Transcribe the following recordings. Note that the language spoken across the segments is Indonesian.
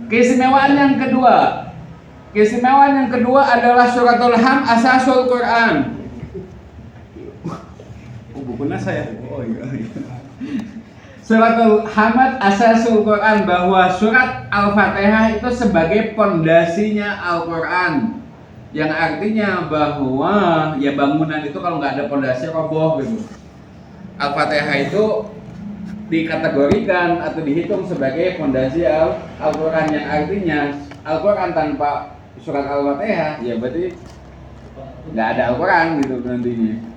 Keistimewaan yang kedua adalah suratul Hamd asasul Quran. Oh, bukunya saya. Oh iya. Suratul Hamd asasul Quran, bahwa surat Al-Fatihah itu sebagai pondasinya Al-Quran. Yang artinya bahwa ya bangunan itu kalau nggak ada pondasi roboh gitu. Al-Fatihah itu dikategorikan atau dihitung sebagai pondasi Al-Quran, yang artinya Al-Quran tanpa surat Al-Fatihah ya berarti nggak ada Al-Quran gitu nantinya.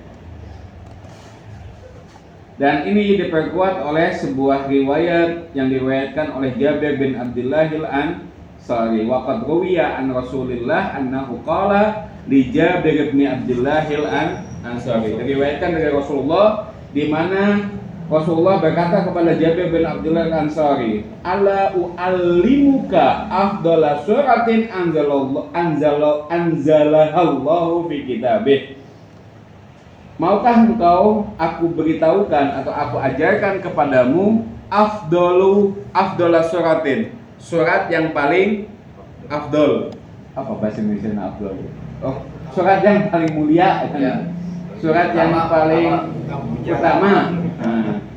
Dan ini diperkuat oleh sebuah riwayat yang diriwayatkan oleh Jabir bin Abdullah al-Ansari. Wa qad ruwiya an Rasulillah annahu qala li Jabir bin Abdullah al-Ansari. Diriwayatkan dari Rasulullah di mana Rasulullah berkata kepada Jabir bin Abdullah al-Ansari, "Ala u'allimuka afdhala suratin anzalahallahu fi kitabih." Maukah engkau aku beritahukan atau aku ajarkan kepadamu afdhala suratin, surat yang paling afdol. Apa bahasa Indonesia afdol? Oh, surat yang paling mulia kan? Surat yang paling utama,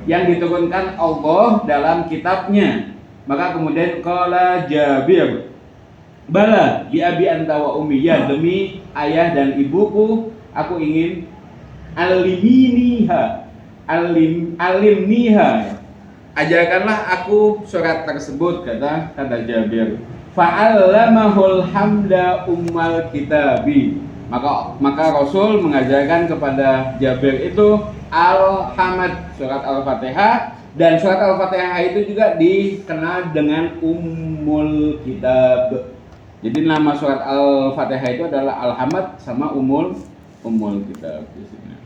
yang diturunkan Allah dalam kitabnya. Maka kemudian qala Jabir, bala bi abi anta wa ummi, ya demi ayah dan ibuku aku ingin alimniha, ajarkanlah aku surat tersebut, kata Jabir. Fa'allamahul hamda ummal kitabi. Maka Rasul mengajarkan kepada Jabir itu Al-Hamd, surat Al-Fatihah, dan surat Al-Fatihah itu juga dikenal dengan Ummul Kitab. Jadi nama surat Al-Fatihah itu adalah Al-Hamd sama Ummul Kitab di sini.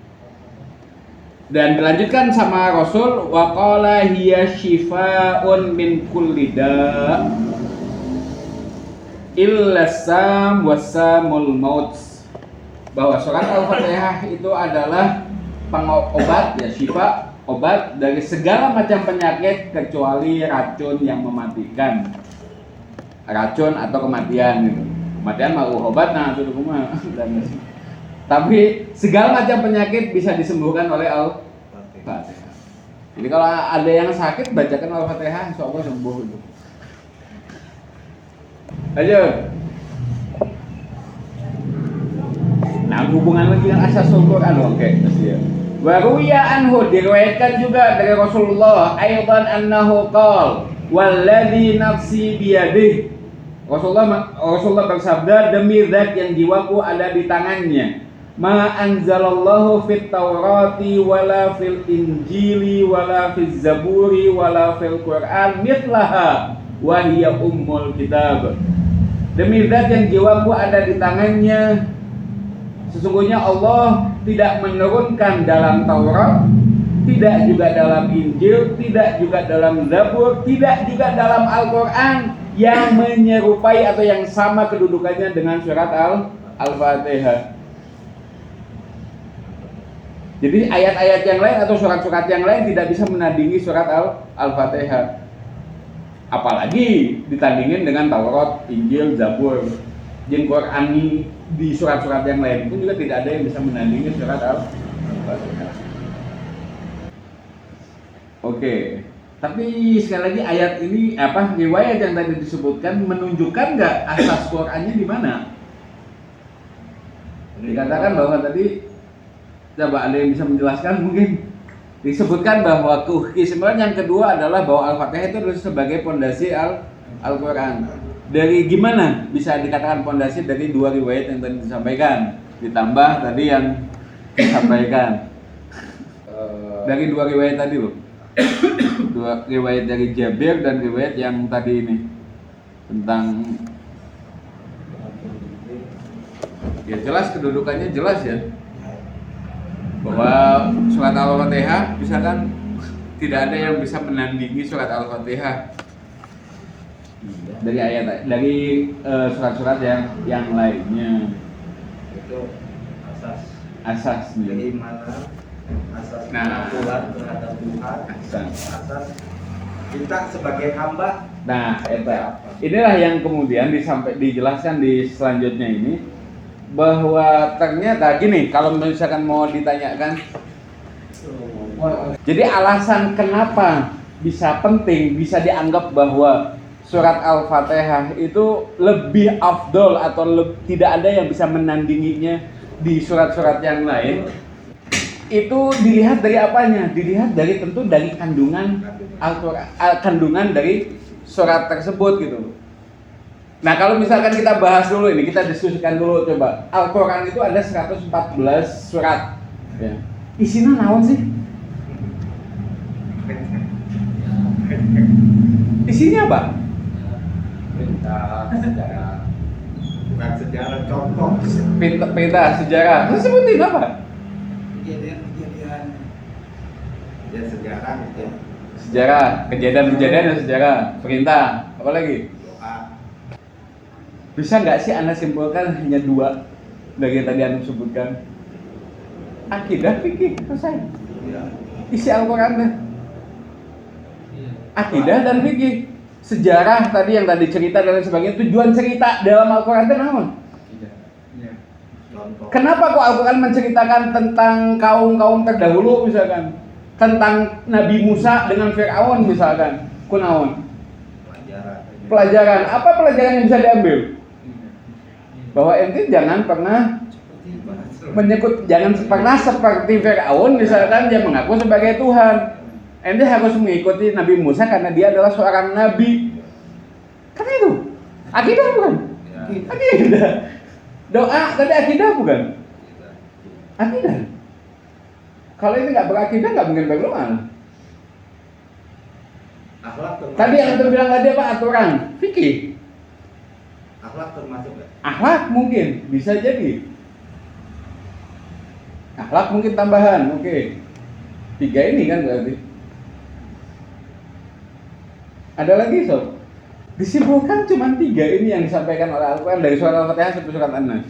Dan dilanjutkan sama Rasul, wa qala hiya shifaa'un min kulli da' illa sam wasamul maut, bahwa surat Al-Fatihah itu adalah pengobat, ya syifa, obat dari segala macam penyakit kecuali racun yang mematikan, racun atau kematian gitu. Kematian mau obat nah itu rumah. Tapi segala macam penyakit bisa disembuhkan oleh Al-Fatihah. Jadi kalau ada yang sakit bacakan Al-Fatihah, insyaallah sembuh itu. Lanjut. Nah, hubungan lagi dengan asasul Quran, oke, ya. Wa ruwiya anhu, diriwayatkan juga dari Rasulullah aidan annahu qala walladzi nafsi biyadihi. Rasulullah bersabda, demi zat yang jiwaku ada di tangannya, ma anzalallahu fit taurati wala fil injili wala fiz zaburi wala fil Quran mithlaha wa hiya ummul kitab. Demi zat yang jiwaku ada di tangannya, sesungguhnya Allah tidak menurunkan dalam Taurat, tidak juga dalam Injil, tidak juga dalam Zabur, tidak juga dalam Al-Quran yang menyerupai atau yang sama kedudukannya dengan surat Al-Fatihah. Jadi ayat-ayat yang lain atau surat-surat yang lain tidak bisa menandingi surat Al-Fatihah. Apalagi ditandingin dengan Taurat, Injil, Zabur, Quran di surat-surat yang lain pun juga tidak ada yang bisa menandingi surat Al-Fatihah. Oke, tapi sekali lagi ayat ini riwayat yang tadi disebutkan menunjukkan nggak asas Qurannya di mana? Dikatakan bahwa tadi, coba ada yang bisa menjelaskan mungkin? Disebutkan bahwa keistimewaan yang kedua adalah bahwa Al-Fatihah itu adalah sebagai pondasi Al-Quran. Dari gimana bisa dikatakan pondasi? Dari dua riwayat yang tadi disampaikan, ditambah tadi yang disampaikan dari dua riwayat tadi loh. Dua riwayat dari Jabir dan riwayat yang tadi ini tentang, ya jelas kedudukannya jelas ya, bahwa surat Al-Fatihah misalkan tidak ada yang bisa menandingi surat Al-Fatihah dari ayat, dari surat-surat yang lainnya. Itu asas keimanan, asas pengakuan terhadap Tuhan, asas kita sebagai hamba Nah, inilah yang kemudian dijelaskan di selanjutnya ini, bahwa ternyata gini, kalau misalkan mau ditanyakan, jadi alasan kenapa bisa penting, bisa dianggap bahwa surat Al-Fatihah itu lebih afdol atau tidak ada yang bisa menandinginya di surat-surat yang lain, itu dilihat dari apanya? Dilihat dari tentu dari kandungan Al-Quran, kandungan dari surat tersebut gitu. Nah, kalau misalkan kita bahas dulu ini, kita diskusikan dulu coba. Al-Quran itu ada 114 surat. Ya. Isinya naon sih? Isinya apa? Perintah sejarah, bukan sejarah, contoh. Perintah sejarah. Terus sebutin apa? Kejadian ya sejarah gitu. Sejarah, kejadian-kejadian dan sejarah. Perintah, apa lagi? Doa. Bisa nggak sih Anda simpulkan hanya 2 dari yang tadi Anda sebutkan? Akidah, fikih, selesai. Ya. Isi Al-Quran. Akidah dan fikih. Sejarah tadi yang tadi cerita dan lain sebagainya, tujuan cerita dalam Al-Quran itu apa? Contoh. Kenapa kok Al-Quran menceritakan tentang kaum-kaum terdahulu misalkan? Tentang Nabi Musa dengan Fir'aun misalkan. Kunaon? Pelajaran. Apa pelajaran yang bisa diambil? Bahwa ente jangan pernah jangan pernah seperti Fir'aun misalkan, dia mengaku sebagai Tuhan. Ente harus mengikuti Nabi Musa karena dia adalah seorang nabi. Kan itu. Akidah bukan? Akidah. Doa tadi akidah bukan? Akidah. Kalau ini nggak berakidah nggak mungkin berdoa. Tadi yang antum bilang tadi apa? Aturan, fikih. Akhlak termasuk nggak? Akhlak mungkin bisa jadi. Akhlak mungkin tambahan, oke. 3 ini kan berarti. Ada lagi sob? Disimpulkan cuma 3 ini yang disampaikan oleh Al-Quran dari surat Al-Fatihah sampai surat An-Nas.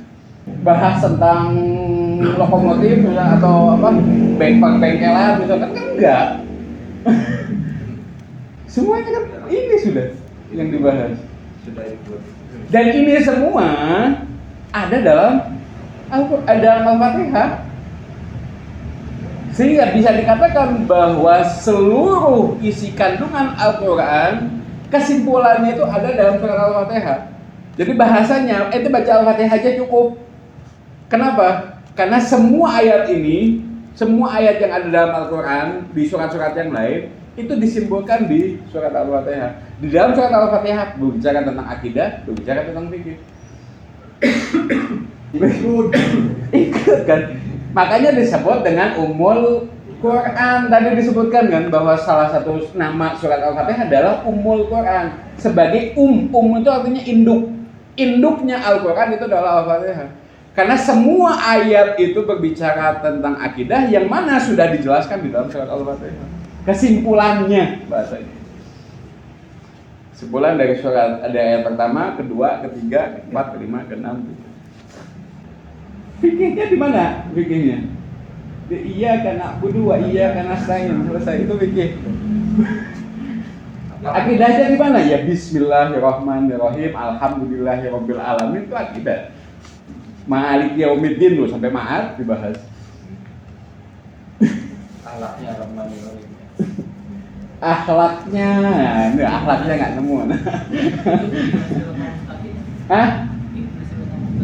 Bahas tentang lokomotif atau apa bengkelan misalkan kan enggak. Semuanya kan ini sudah yang dibahas. Sudah ikut. Dan ini semua ada dalam Al-Fatihah. Sehingga bisa dikatakan bahwa seluruh isi kandungan Al-Quran, kesimpulannya itu ada dalam surat Al-Fatihah. Jadi bahasanya, itu baca Al-Fatihah aja cukup. Kenapa? Karena semua ayat ini, semua ayat yang ada dalam Al-Quran, di surat-surat yang lain, itu disimpulkan di surat Al-Fatihah. Di dalam surat Al-Fatihah berbicara tentang akidah, berbicara tentang fikih. Ikut kan? Makanya disebut dengan Ummul Quran. Tadi disebutkan kan bahwa salah satu nama surat Al-Fatihah adalah Ummul Quran. Sebagai itu artinya induk. Induknya Al-Quran itu adalah Al-Fatihah. Karena semua ayat itu berbicara tentang akidah yang mana sudah dijelaskan di dalam surat Al-Fatihah. Kesimpulannya bahasanya. Kesimpulan dari surat ada ayat pertama, kedua, ketiga, keempat, kelima, keenam. Fikihnya di mana? Fikihnya iya karena budu wa iya karena stain, selesai itu fikih. Akidahnya di mana? Ya Bismillahirrahmanirrahim, Alhamdulillahirabbil alamin, itu akidah. Maliki yaumiddin loh, sampai ma'ad dibahas. Akhlaknya Rahmanirrahim. Akhlaknya, ini akhlaknya nggak nemu. Hah?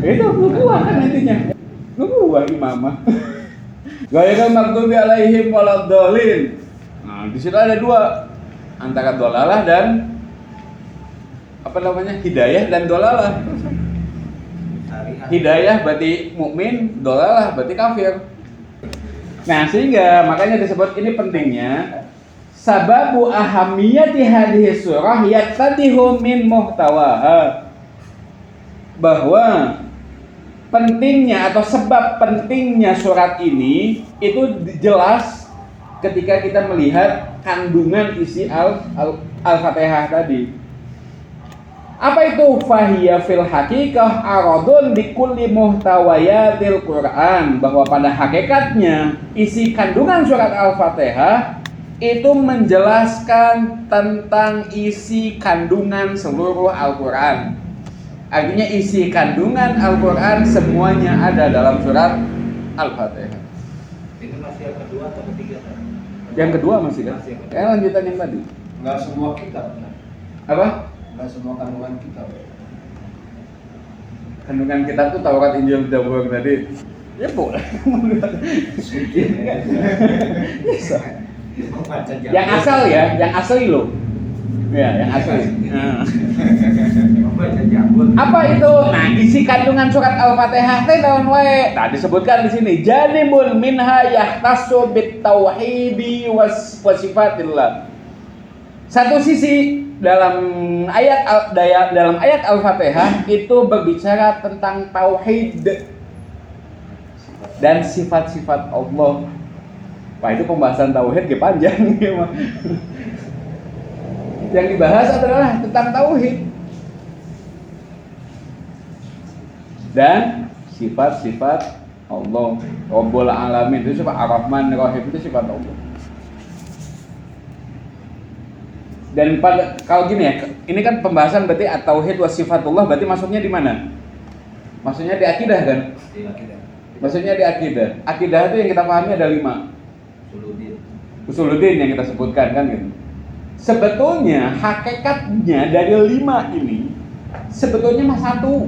Itu nubuah kan intinya. Nubuah imamah. Ghairil maghdubi alaihim waladdallin. Nah, di situ ada 2 antara dolalah dan apa namanya? Hidayah dan dolalah. Hidayah berarti mukmin, dolalah berarti kafir. Nah, sehingga makanya disebut ini pentingnya sababu ahamiyati hadhihi surah yattadihu min muhtawaha. Bahwa pentingnya atau sebab pentingnya surat ini itu jelas ketika kita melihat kandungan isi Al-Fatihah tadi. Apa itu? Fahiya fil haqiqah aradun likulli muhtawayatil Quran, bahwa pada hakikatnya isi kandungan surat Al-Fatihah itu menjelaskan tentang isi kandungan seluruh Al-Quran. Artinya isi kandungan Al-Quran semuanya ada dalam surat Al-Fatihah. Ini masih yang kedua atau ketiga? Yang kedua masih kan? Masih yang kedua. Lanjutan yang tadi. Enggak semua kitab. Apa? Enggak semua kandungan kitab. Kandungan kitab tuh Taurat, Injil, Zabur tadi. Ya boleh. Bisa. Membaca jago. Yang asal ya, yang asli loh. Ya, yang asli. Membaca jago. Apa itu? Nah, isi kandungan surat Al-Fatihah teh naon wae? Nah, disebutkan di sini, janibun minha yahtassu bit tauhidi was sifatillah. Satu sisi dalam ayat Al-Fatihah itu berbicara tentang tauhid dan sifat-sifat Allah. Wah, itu pembahasan tauhid ge panjang ya, mah. Yang dibahas adalah tentang tauhid dan sifat-sifat Allah. Rabbul Alamin itu sifat, Ar-Rahman Ar-Rahim itu sifat Allah. Dan kalau gini ya, ini kan pembahasan berarti at-tauhid wa sifatullah, berarti masuknya di mana? Maksudnya di akidah kan? Di akidah. Maksudnya di akidah. Akidah itu yang kita pahami ada 5. Usuluddin yang kita sebutkan kan gitu. Sebetulnya hakikatnya dari 5 ini sebetulnya mah satu.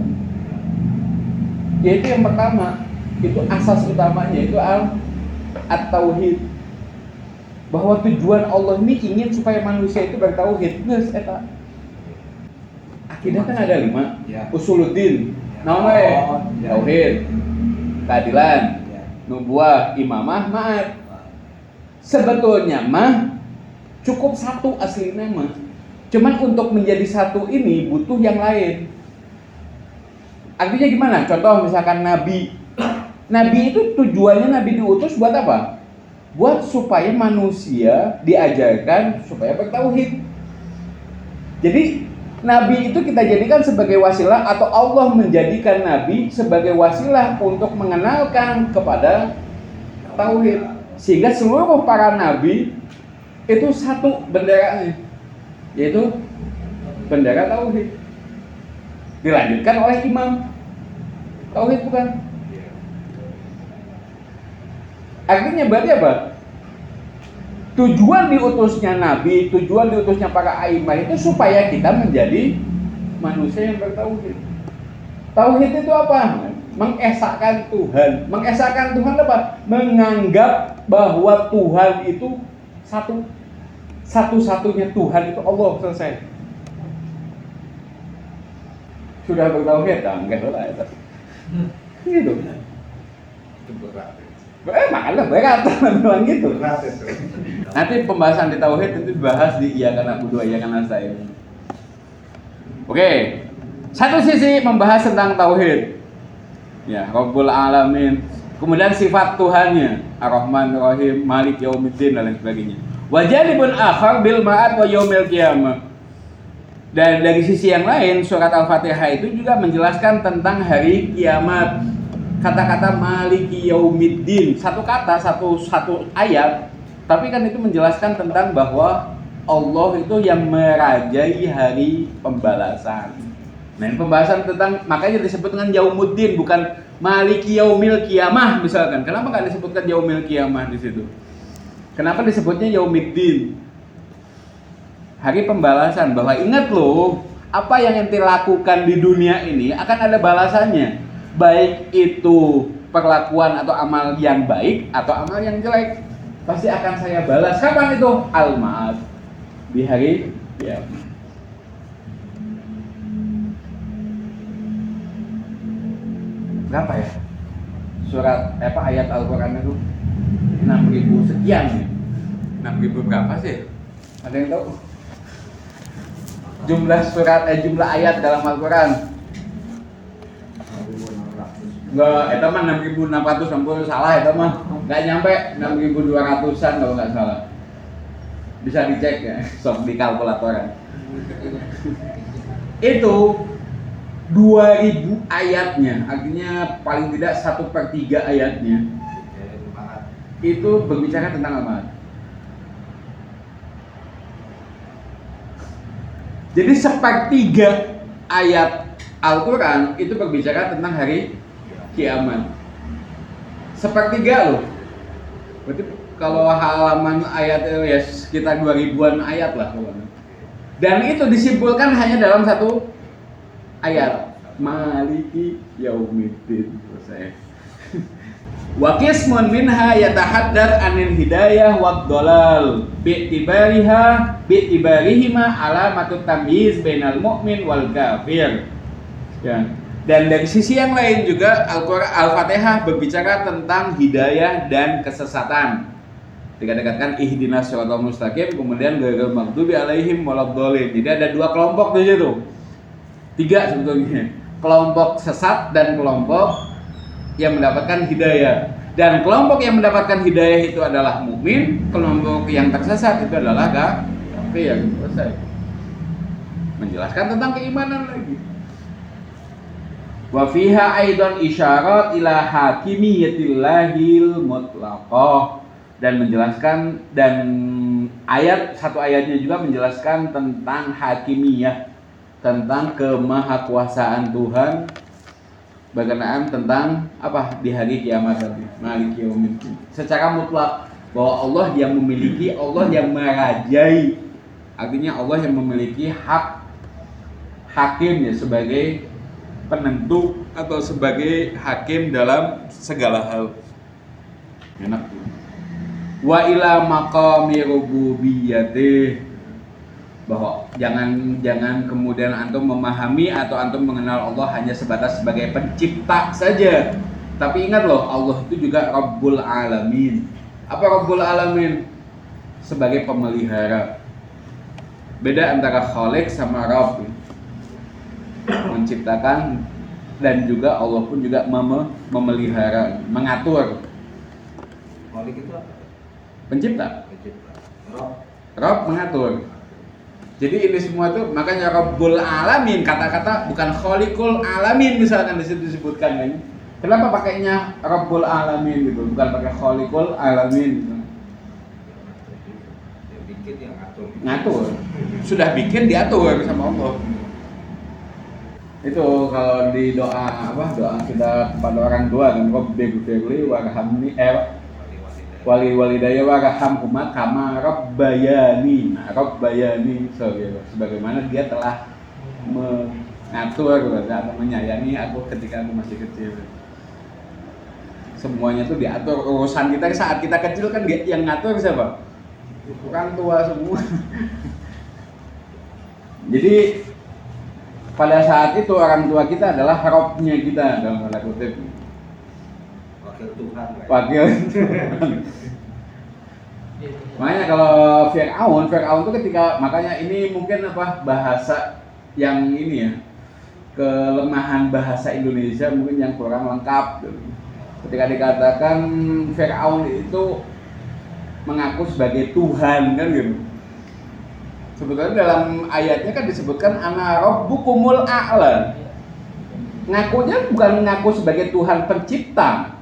Yaitu yang pertama, itu asas utamanya itu at-tauhid. Bahwa tujuan Allah ini ingin supaya manusia itu bertauhid. Geus eta. Akidah kan ada 5. Ya. Usuluddin. Ya. Naon we? Ya. Tauhid, keadilan, Ya. nubuah, imamah, ma'ad. Sebetulnya mah cukup satu aslinya mah. Cuman untuk menjadi satu ini butuh yang lain. Artinya gimana? Contoh misalkan Nabi. Nabi itu tujuannya Nabi diutus buat apa? Buat supaya manusia diajarkan supaya bertauhid. Jadi Nabi itu kita jadikan sebagai wasilah, atau Allah menjadikan Nabi sebagai wasilah untuk mengenalkan kepada tauhid. Sehingga seluruh para nabi itu satu benderanya, yaitu bendera tauhid. Dilanjutkan oleh imam. Tauhid bukan? Artinya berarti apa? Tujuan diutusnya nabi, tujuan diutusnya para aimah itu supaya kita menjadi manusia yang bertauhid. Tauhid itu apa? Mengesahkan Tuhan. Mengesahkan Tuhan apa? Menganggap bahwa Tuhan itu satu. Satu-satunya Tuhan itu Allah, selesai. Sudah bertauhid, enggak lah itu. Gitu. Itu berat. Makanya berat bilang gitu. Berat itu. Nanti pembahasan di tauhid itu dibahas di iya kana budu iya kana nasta'in. Oke. Satu sisi membahas tentang tauhid. Ya, Rabbul Alamin. Kemudian sifat Tuhannya, Ar-Rahman Ar-Rahim, Malik Yaumiddin dan lain sebagainya. Wa janibun akhar bil ma'ad wa yaumil qiyamah. Dan dari sisi yang lain, surat Al-Fatihah itu juga menjelaskan tentang hari kiamat. Kata-kata Maliki Yaumiddin, satu kata, satu ayat, tapi kan itu menjelaskan tentang bahwa Allah itu yang merajai hari pembalasan. Nah, ini pembahasan tentang, makanya disebut dengan Yaumuddin, bukan Maliki Yaumil Qiyamah misalkan. Kenapa nggak disebutkan Yaumil Qiyamah di situ? Kenapa disebutnya Yaumuddin? Hari pembalasan, bahwa ingat loh, apa yang ente lakukan di dunia ini akan ada balasannya. Baik itu perlakuan atau amal yang baik atau amal yang jelek, pasti akan saya balas. Kapan itu? Al-Ma'ad, di hari kiamat. Berapa ya? Surat ayat Al-Qur'an itu 6.000 sekian ya. 6.000 berapa sih? Ada yang tahu? Jumlah ayat dalam Al-Qur'an. Enggak, itu mah 6.660, salah itu mah. Enggak nyampe 6.200-an kalau enggak salah. Bisa dicek ya, sok di kalkulatoran. Itu 2.000 ayatnya, artinya paling tidak 1/3 ayatnya itu berbicara tentang apa? Jadi sepertiga ayat Al-Quran itu berbicara tentang hari kiamat. Sepertiga loh. Berarti kalau halaman ayat ya sekitar 2000-an ayat lah. Dan itu disimpulkan hanya dalam satu ayat. Maliki yaumiddin. Selesai. Wa qismun minha yatahaddats 'anil hidayah wad dhalal bi'tibarihima alamatut tamyiz bainal mu'min wal kafir. Ya. Dan dari sisi yang lain juga Al-Qur'an Al-Fatihah berbicara tentang hidayah dan kesesatan. Dikatakan ihdinas shiratal mustaqim, kemudian ghairil maghdubi alaihim waladdallin. Jadi ada dua kelompok di situ. Tiga sebetulnya. Kelompok sesat dan kelompok yang mendapatkan hidayah. Dan kelompok yang mendapatkan hidayah itu adalah mukmin, kelompok yang tersesat itu adalah kafir. Selesai. Menjelaskan tentang keimanan lagi. Wa fiha aidan isyarat ila hakimiyatillahil mutlaqah, dan menjelaskan, dan satu ayatnya juga menjelaskan tentang hakimiyah, tentang kemahakuasaan Tuhan berkenaan tentang apa di hari kiamat nanti, maliki yaumiddin. Secara mutlak bahwa Allah yang memiliki, Allah yang merajai. Artinya Allah yang memiliki hak hakim ya, sebagai penentu atau sebagai hakim dalam segala hal. Enak tuh. Wa ila maqami rububiyyatih, bahwa jangan kemudian antum memahami atau antum mengenal Allah hanya sebatas sebagai pencipta saja. Tapi ingat loh, Allah itu juga Rabbul Alamin. Apa Rabbul Alamin? Sebagai pemelihara. Beda antara Khalik sama Rabb. Menciptakan, dan juga Allah pun juga memelihara, mengatur. Khalik itu apa? Pencipta. Rob mengatur. Jadi ini semua tuh makanya Rabbul Alamin, kata-kata bukan Khaliqul Alamin misalkan di situ disebutkan kan. Kenapa pakainya Rabbul Alamin gitu, bukan pakai Khaliqul Alamin gitu. Yang bikin yang Ngatur. Sudah bikin diatur sama Allah. Itu kalau di doa doa kita kepada orang tua kan, Rabbighfirli warhamni wali walidaya warhamhuma kama rabbayani. Nah, rabbayani sebagaimana dia telah mengatur atau menyayangi aku ketika aku masih kecil. Semuanya tuh diatur, urusan kita saat kita kecil kan yang ngatur siapa? Orang tua semua. Jadi pada saat itu orang tua kita adalah Rabbnya kita dalam tanda kutip. Wakil Tuhan. Makanya kalau Fir'aun itu ketika, makanya ini mungkin bahasa yang ini ya, kelemahan bahasa Indonesia mungkin yang kurang lengkap. Ketika dikatakan Fir'aun itu mengaku sebagai Tuhan kan gitu. Sebetulnya dalam ayatnya kan disebutkan ana rabbukumul a'la. Ngakunya bukan ngaku sebagai Tuhan pencipta,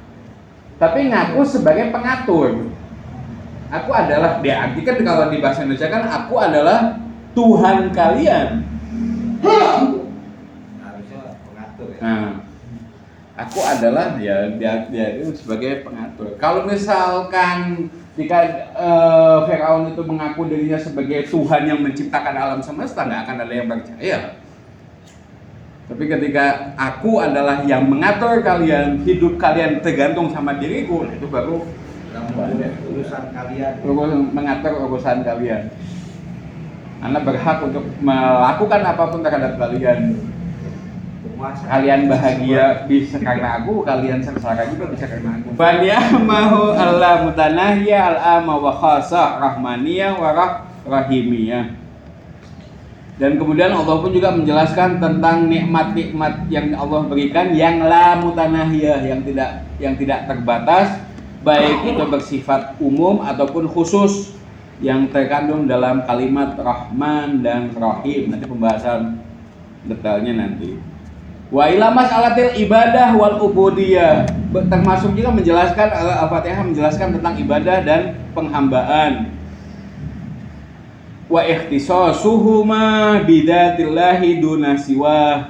tapi ngaku sebagai pengatur. Aku adalah, diartikan kalau di bahasa Indonesia kan aku adalah Tuhan kalian. Harusnya pengatur ya. Nah, aku adalah dia itu sebagai pengatur. Kalau misalkan jika Firaun itu mengaku dirinya sebagai Tuhan yang menciptakan alam semesta, nggak akan ada yang percaya. Tapi ketika aku adalah yang mengatur kalian, hidup kalian tergantung sama diriku, itu baru urusan kalian. Mengatur urusan kalian. Anda berhak untuk melakukan apapun terhadap kalian. Kalian bahagia bisa karena aku, kalian sengsara juga bisa karena aku. Baniyamahu Allah mutanahiyah al-ama wa khasah rahmaniyah wa rahimiyah. Dan kemudian Allah pun juga menjelaskan tentang nikmat-nikmat yang Allah berikan yang la mutanahiyah, yang tidak terbatas, baik itu bersifat umum ataupun khusus yang terkandung dalam kalimat Rahman dan Rahim. Nanti pembahasan detailnya nanti. Wa ila mas'alatil ibadah wal ubudiyah, termasuk juga menjelaskan Al-Fatihah menjelaskan tentang ibadah dan penghambaan. wa ikhtisasuhuma bidzatillahi duna siwa.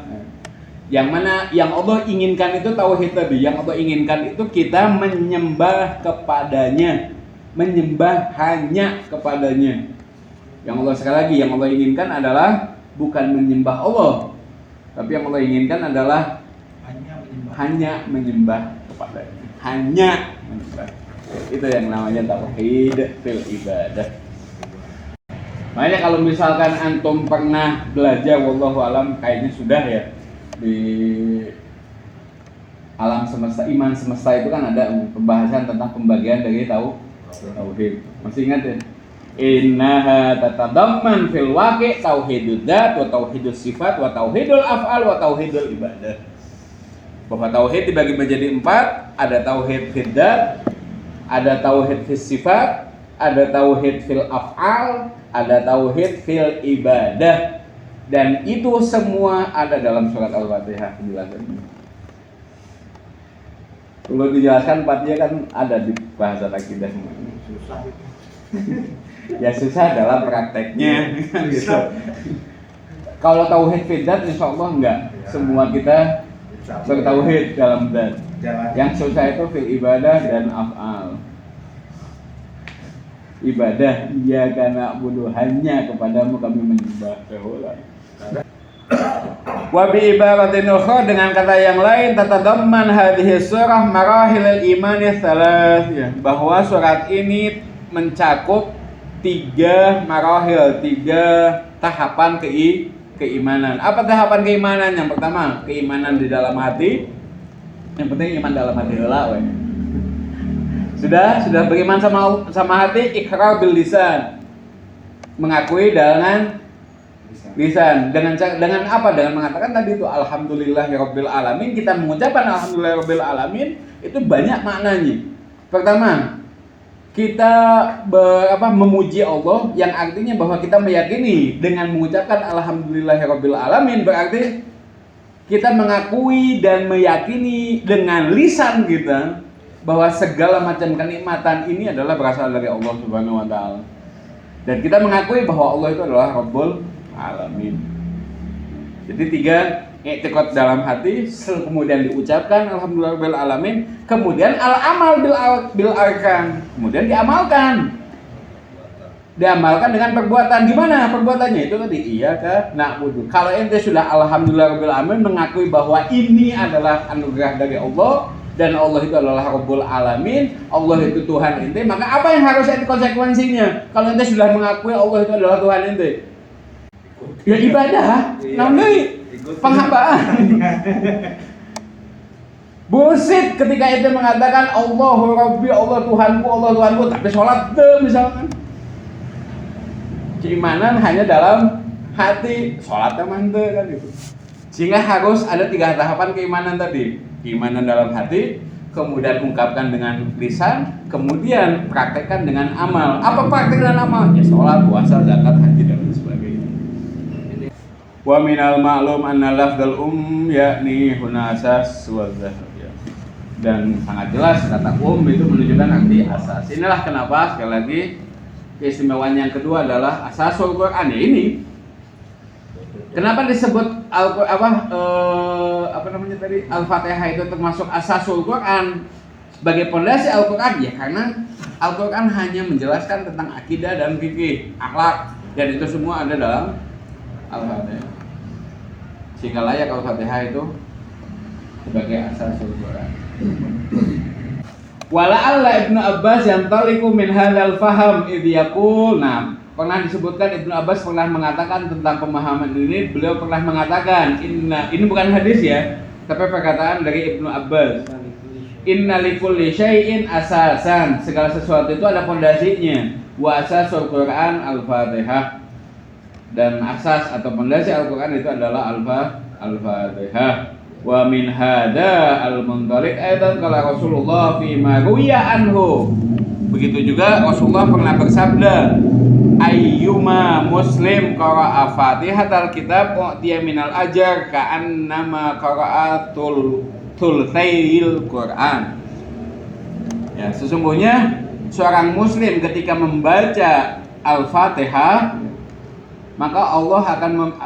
Yang mana yang Allah inginkan itu tauhid tadi. Yang Allah inginkan itu kita menyembah kepadanya, menyembah hanya kepadanya. Yang Allah sekali lagi yang Allah inginkan adalah bukan menyembah Allah, tapi yang Allah inginkan adalah hanya menyembah kepadanya, hanya menyembah. Itu yang namanya tauhid fil ibadah. Makanya kalau misalkan antum pernah belajar wallahu alam, kayaknya sudah ya, di alam semesta, iman semesta itu kan ada pembahasan tentang pembagian dari tauhid. Masih ingat ya? Innaha tatadamman fil waqi' tauhidud dzat wa tauhidus sifat wa tauhidul af'al wa tauhidul ibadah. Bahwa tauhid dibagi menjadi 4, ada tauhid fil dzat, ada tauhid fil sifat, ada tauhid fil af'al, ada tauhid fil ibadah. Dan itu semua ada dalam surat Al-Fatihah penjelasannya. Kalau dijelaskan empatnya kan ada di bahasa akidah semuanya. Susah itu. Ya susah dalam prakteknya gitu. Kalau tauhid fil dzat insyaallah enggak. Semua kita bertauhid dalam dzat. Yang susah itu fil ibadah dan af'al. Ibadah iya karena budu hanya kepadamu kami menyembah. Wa bi ibaratin ukhra, dengan kata yang lain, tatadamman hadhihi surah marahilul imani tsalath, ya, bahwa surat ini mencakup 3 marahil, 3 tahapan keimanan. Apa tahapan keimanan? Yang pertama, keimanan di dalam hati. Yang penting iman dalam hati heula we. Sudah beriman sama hati, iqrar bil lisan. Mengakui dengan lisan. Dengan apa? Dengan mengatakan tadi itu alhamdulillahirabbil alamin. Kita mengucapkan alhamdulillahirabbil alamin itu banyak maknanya. Pertama, kita memuji Allah, yang artinya bahwa kita meyakini dengan mengucapkan alhamdulillahirabbil alamin berarti kita mengakui dan meyakini dengan lisan kita bahwa segala macam kenikmatan ini adalah berasal dari Allah Subhanahu wa taala. Dan kita mengakui bahwa Allah itu adalah Rabbul Alamin. Jadi 3 i'tiqad dalam hati, kemudian diucapkan alhamdulillahirabbil alamin, kemudian al-amal bil arkan, kemudian diamalkan dengan perbuatan. Gimana perbuatannya? Itu tadi iyyaka na'budu. Kalau ente sudah alhamdulillahirabbil alamin, mengakui bahwa ini adalah anugerah dari Allah dan Allah itu adalah Rabbul Alamin, Allah itu Tuhan ente, maka apa yang harus ente konsekuensinya? Kalau ente sudah mengakui Allah itu adalah Tuhan ente, ya ibadah, namanya penghambaan. Bullshit ketika ente mengatakan Allahu Rabbi, Allah Tuhanku, tapi sholat deh misalkan. Keimanan hanya dalam hati, sholatnya mantep kan gitu. Sehingga harus ada 3 tahapan keimanan tadi. Keimanan dalam hati, kemudian ungkapkan dengan lisan, kemudian praktekkan dengan amal. Apa praktek dan amal? Ya sholat, puasa, zakat, haji dan sebagainya. Wa minal ma'lum anna lafdal yakni huna asas wa zahab. Dan sangat jelas kata itu menunjukkan arti asas. Inilah kenapa sekali lagi keistimewaan yang kedua adalah asasul Quran ya ini. Kenapa disebut Al-Fatihah itu termasuk asasul Quran sebagai pondasi Al-Quran? Ya karena Al-Quran hanya menjelaskan tentang akidah dan fikih, akhlak, dan itu semua ada dalam Al-Fatihah. Sehingga layak Al-Fatihah itu sebagai asasul Quran. Wala'alla Ibnu Abbas yang taliku min hadzal faham idh yaqul. Nah, pernah disebutkan Ibnu Abbas pernah mengatakan tentang pemahaman ini. Beliau pernah mengatakan, ini bukan hadis ya, tapi perkataan dari Ibnu Abbas. Inna likulli syai'in asasan. Segala sesuatu itu ada pondasinya. Wa asasul Quran Al-Fatihah. Dan asas atau pondasi Al-Quran itu adalah Al-Fatihah. Wa min hada al-muntaliq aidan qala Rasulullah fi ma ruwiya anhu. Begitu juga Rasulullah pernah bersabda, ayyuma muslim qara'a fatihatal kitab u'tiya minal ajr ka'annama qara'a thulthayil Qur'an. Ya, sesungguhnya seorang muslim ketika membaca Al-Fatihah maka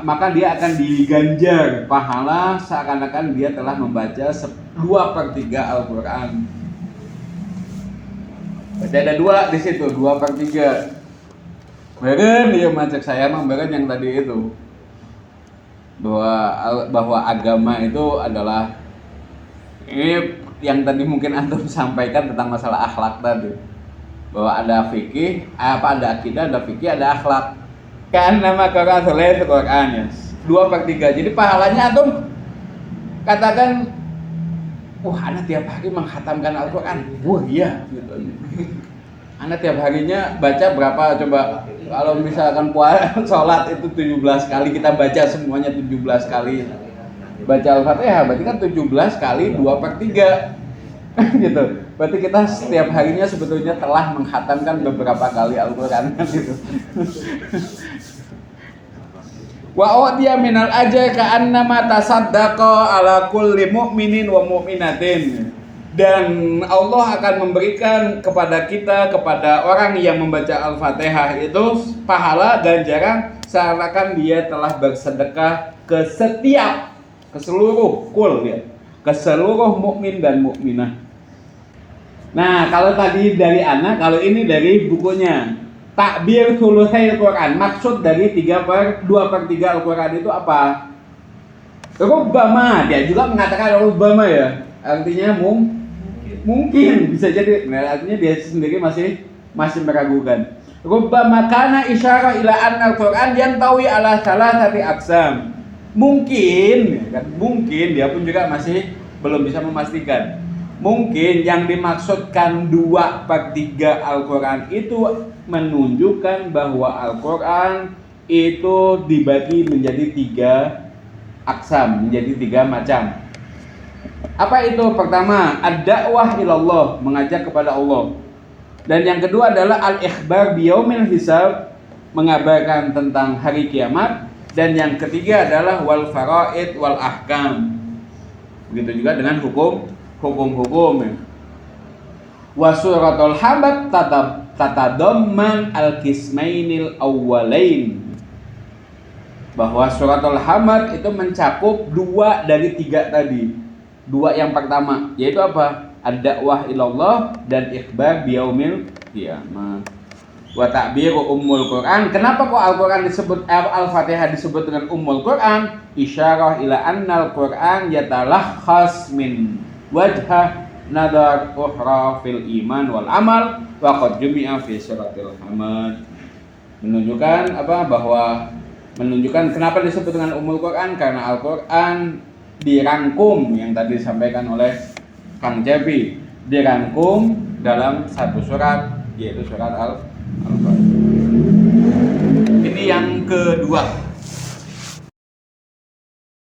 maka dia akan diganjar pahala seakan-akan dia telah membaca 2/3 Al-Quran. Berarti ada 2 di situ, 2/3. Beren dia macet saya mah beren yang tadi itu, bahwa agama itu adalah ini yang tadi mungkin antum sampaikan tentang masalah akhlak tadi, bahwa ada fikih, ada akidah, ada fikih, ada akhlak. Kan nama Quran Quran ya 2/3. Jadi pahalanya antum katakan, wah anak tiap hari menghatamkan Al-Quran, wah iya gitu. Anak tiap harinya baca berapa coba? Kalau misalkan sholat itu 17 kali, kita baca semuanya 17 kali baca Al-Fatihah, berarti kan 17 kali 2/3 gitu. Berarti kita setiap harinya sebetulnya telah menghatamkan beberapa kali Al-Quran gitu. Wa dia minal aja ka'annama tasaddaqa ala kulli mu'minin wa mu'minatin. Dan Allah akan memberikan kepada kita, kepada orang yang membaca Al-Fatihah itu pahala ganjaran seakan dia telah bersedekah ke seluruh ke seluruh mukmin dan mukminah. Nah, kalau tadi dari anak, kalau ini dari bukunya Takbir Thulutsail Quran. Maksud dari 2/3 Al-Quran itu apa? Rubbama, dia juga mengatakan rubbama ya. Artinya mungkin bisa jadi, nah, artinya dia sendiri masih meragukan. Rubbama kana isyarah ila anna al-Quran yantawi ala salasati aqsam. Mungkin dia pun juga masih belum bisa memastikan. Mungkin yang dimaksudkan 2/3 Al-Quran itu menunjukkan bahwa Al-Quran itu dibagi menjadi 3 aqsam, menjadi 3 macam. Apa itu? Pertama, ad-da'wah ilallah, mengajak kepada Allah. Dan yang kedua adalah al-ikhbar biyaumil hisab, mengabarkan tentang hari kiamat. Dan yang ketiga adalah wal faraid wal ahkam. Begitu juga dengan hukum-hukum. Wa suratul hamd tatadamman al-qismainil awwalain. Bahwa suratul hamd itu mencakup 2 dari 3 tadi. 2 yang pertama, yaitu apa? Ad-da'wah ilallah dan ikhbar biyaumil qiyamah. Wa ta'biru ummul Quran. Kenapa kok Al-Quran disebut Al-Fatihah disebut dengan ummul Quran? Isyarah ila annal Quran yatalakhas min wajhah nadar ukhra fil iman wal amal wa qad jumi'a fi suratil hamd. Menunjukkan menunjukkan kenapa disebut dengan ummul Quran, karena Al-Quran dirangkum yang tadi disampaikan oleh Kang Jabi, dirangkum dalam satu surat, yaitu surat Al-Fatihah. Ini yang kedua.